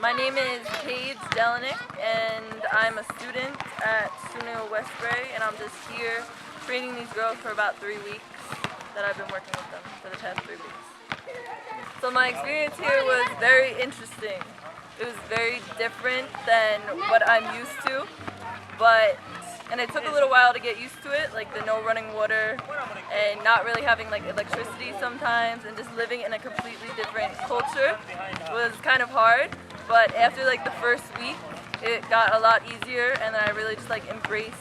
My name is Paige Delanik, and I'm a student at SUNY Westbury, and I'm just here training these girls for about 3 weeks that I've been working with them for the past 3 weeks. So my experience here was very interesting. It was very different than what I'm used to, and it took a little while to get used to it, like the no running water and not really having like electricity sometimes, and just living in a completely different culture was kind of hard. But after like the first week, it got a lot easier, and then I really just like embraced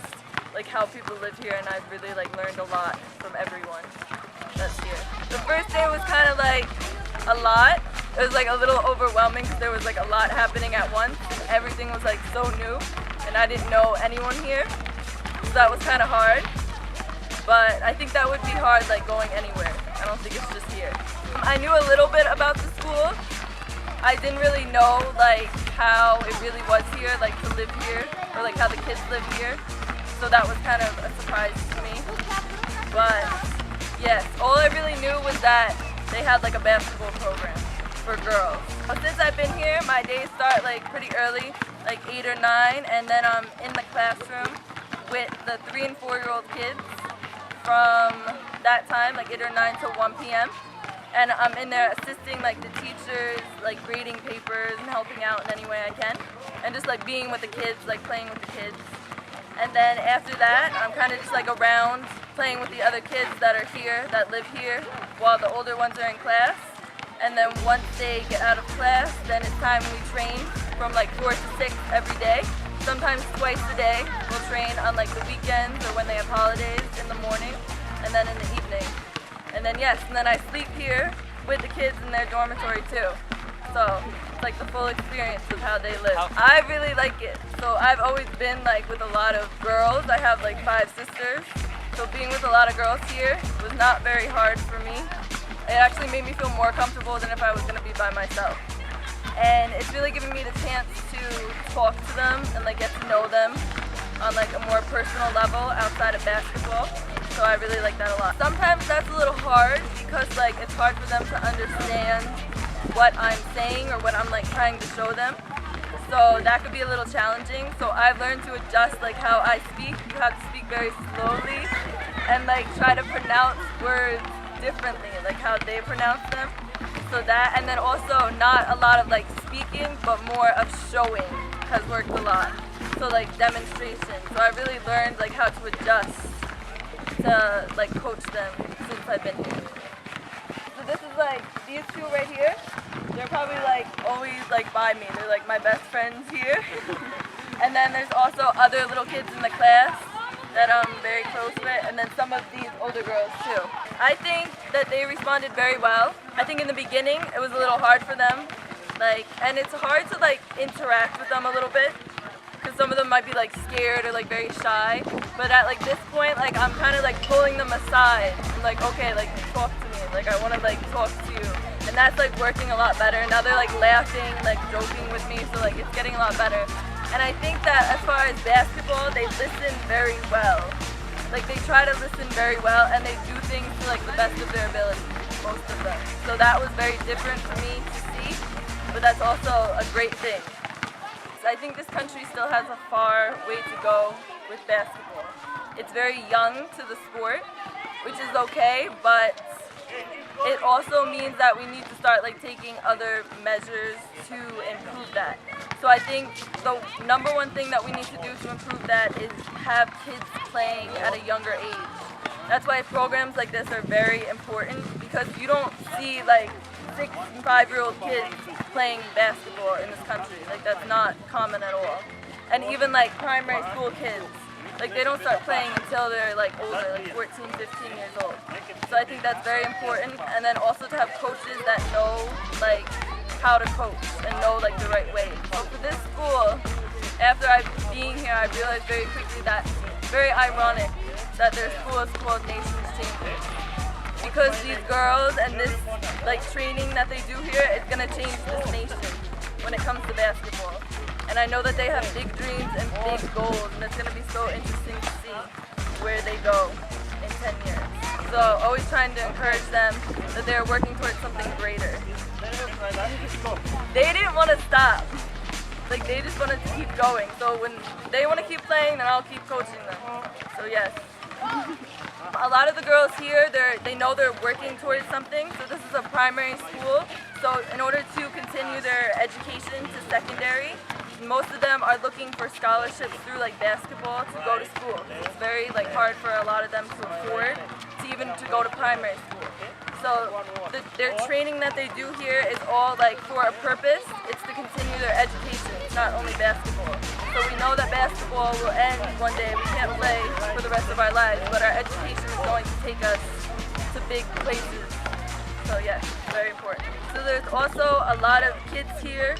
like how people live here, and I've really like learned a lot from everyone that's here. The first day was kind of like a lot. It was like a little overwhelming because there was like a lot happening at once, and everything was like so new, and I didn't know anyone here, so that was kind of hard. But I think that would be hard like going anywhere. I don't think it's just here. I knew a little bit about the school. I didn't really know like how it really was here, like to live here, or like how the kids live here. So that was kind of a surprise to me. But yes, all I really knew was that they had like a basketball program for girls. Since I've been here, my days start like pretty early, like 8 or 9, and then I'm in the classroom with the 3 and 4-year-old kids from that time, like 8 or 9 to 1 p.m. And I'm in there assisting like the teachers, like grading papers and helping out in any way I can, and just like being with the kids, like playing with the kids. And then after that, I'm kind of just like around playing with the other kids that are here, that live here, while the older ones are in class. And then once they get out of class, then it's time we train from like 4 to 6 every day. Sometimes twice a day. We'll train on like the weekends or when they have holidays in the morning, and then in the evening. And then yes, and then I sleep here with the kids in their dormitory too. So it's like the full experience of how they live. I really like it. So I've always been like with a lot of girls. I have like 5 sisters. So being with a lot of girls here was not very hard for me. It actually made me feel more comfortable than if I was gonna be by myself. And it's really giving me the chance to talk to them and like get to know them on like a more personal level outside of basketball. So I really like that a lot. Sometimes that's a little hard because like it's hard for them to understand what I'm saying or what I'm like trying to show them. So that could be a little challenging. So I've learned to adjust like how I speak. You have to speak very slowly and like try to pronounce words differently, like how they pronounce them. So that, and then also not a lot of like speaking, but more of showing has worked a lot. So like demonstration. So I really learned like how to adjust to like coach them since I've been here. So this is like these two right here. They're probably like always like by me. They're like my best friends here. And then there's also other little kids in the class that I'm very close with, and then some of these older girls too. I think that they responded very well. I think in the beginning it was a little hard for them, and it's hard to like interact with them a little bit, because some of them might be like scared or like very shy. But at like this point, like I'm kind of like pulling them aside. I'm like, okay, like talk to me. Like I want to like talk to you, and that's like working a lot better. Now they're like laughing, like joking with me, so like it's getting a lot better. And I think that as far as basketball, they listen very well. Like they try to listen very well, and they do things to like the best of their ability, most of them. So that was very different for me to see, but that's also a great thing. I think this country still has a far way to go with basketball. It's very young to the sport, which is okay, but it also means that we need to start like taking other measures to improve that. So I think the number one thing that we need to do to improve that is have kids playing at a younger age. That's why programs like this are very important, because you don't see like 6 and 5-year-old kids playing basketball in this country. Like that's not common at all. And even like primary school kids, like they don't start playing until they're like older, like 14, 15 years old. So I think that's very important. And then also to have coaches that know like how to coach and know like the right way. So for this school, after being here, I realized very quickly that it's very ironic that their school is called Nations Changers, because these girls and this like training that they do here is gonna change this nation when it comes to basketball. And I know that they have big dreams and big goals, and it's gonna be so interesting to see where they go in 10 years. So always trying to encourage them that they're working towards something greater. They didn't want to stop. like they just want to keep going. So when they want to keep playing, then I'll keep coaching them. So yes. A lot of the girls here, they know they're working towards something. So this is a primary school. So in order to continue their education to secondary, most of them are looking for scholarships through like basketball to go to school. It's very like hard for a lot of them to afford to even to go to primary school. So their training that they do here is all like for a purpose. It's to continue their education. It's not only basketball. So we know that basketball will end one day. We can't play for the rest of our lives, but our education is going to take us to big places. So yes, very important. So there's also a lot of kids here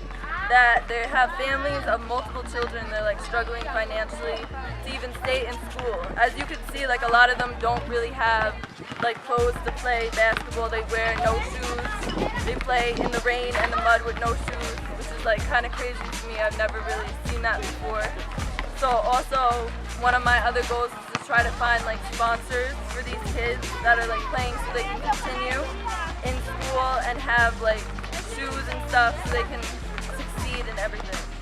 that they have families of multiple children. They're like struggling financially to even stay in school. As you can see, like a lot of them don't really have like clothes to play basketball. They wear no shoes. They play in the rain and the mud with no shoes, which is like kind of crazy to me. I've never really seen that before. So also one of my other goals is to try to find like sponsors for these kids that are like playing so they can continue in school and have like shoes and stuff so they can succeed in everything.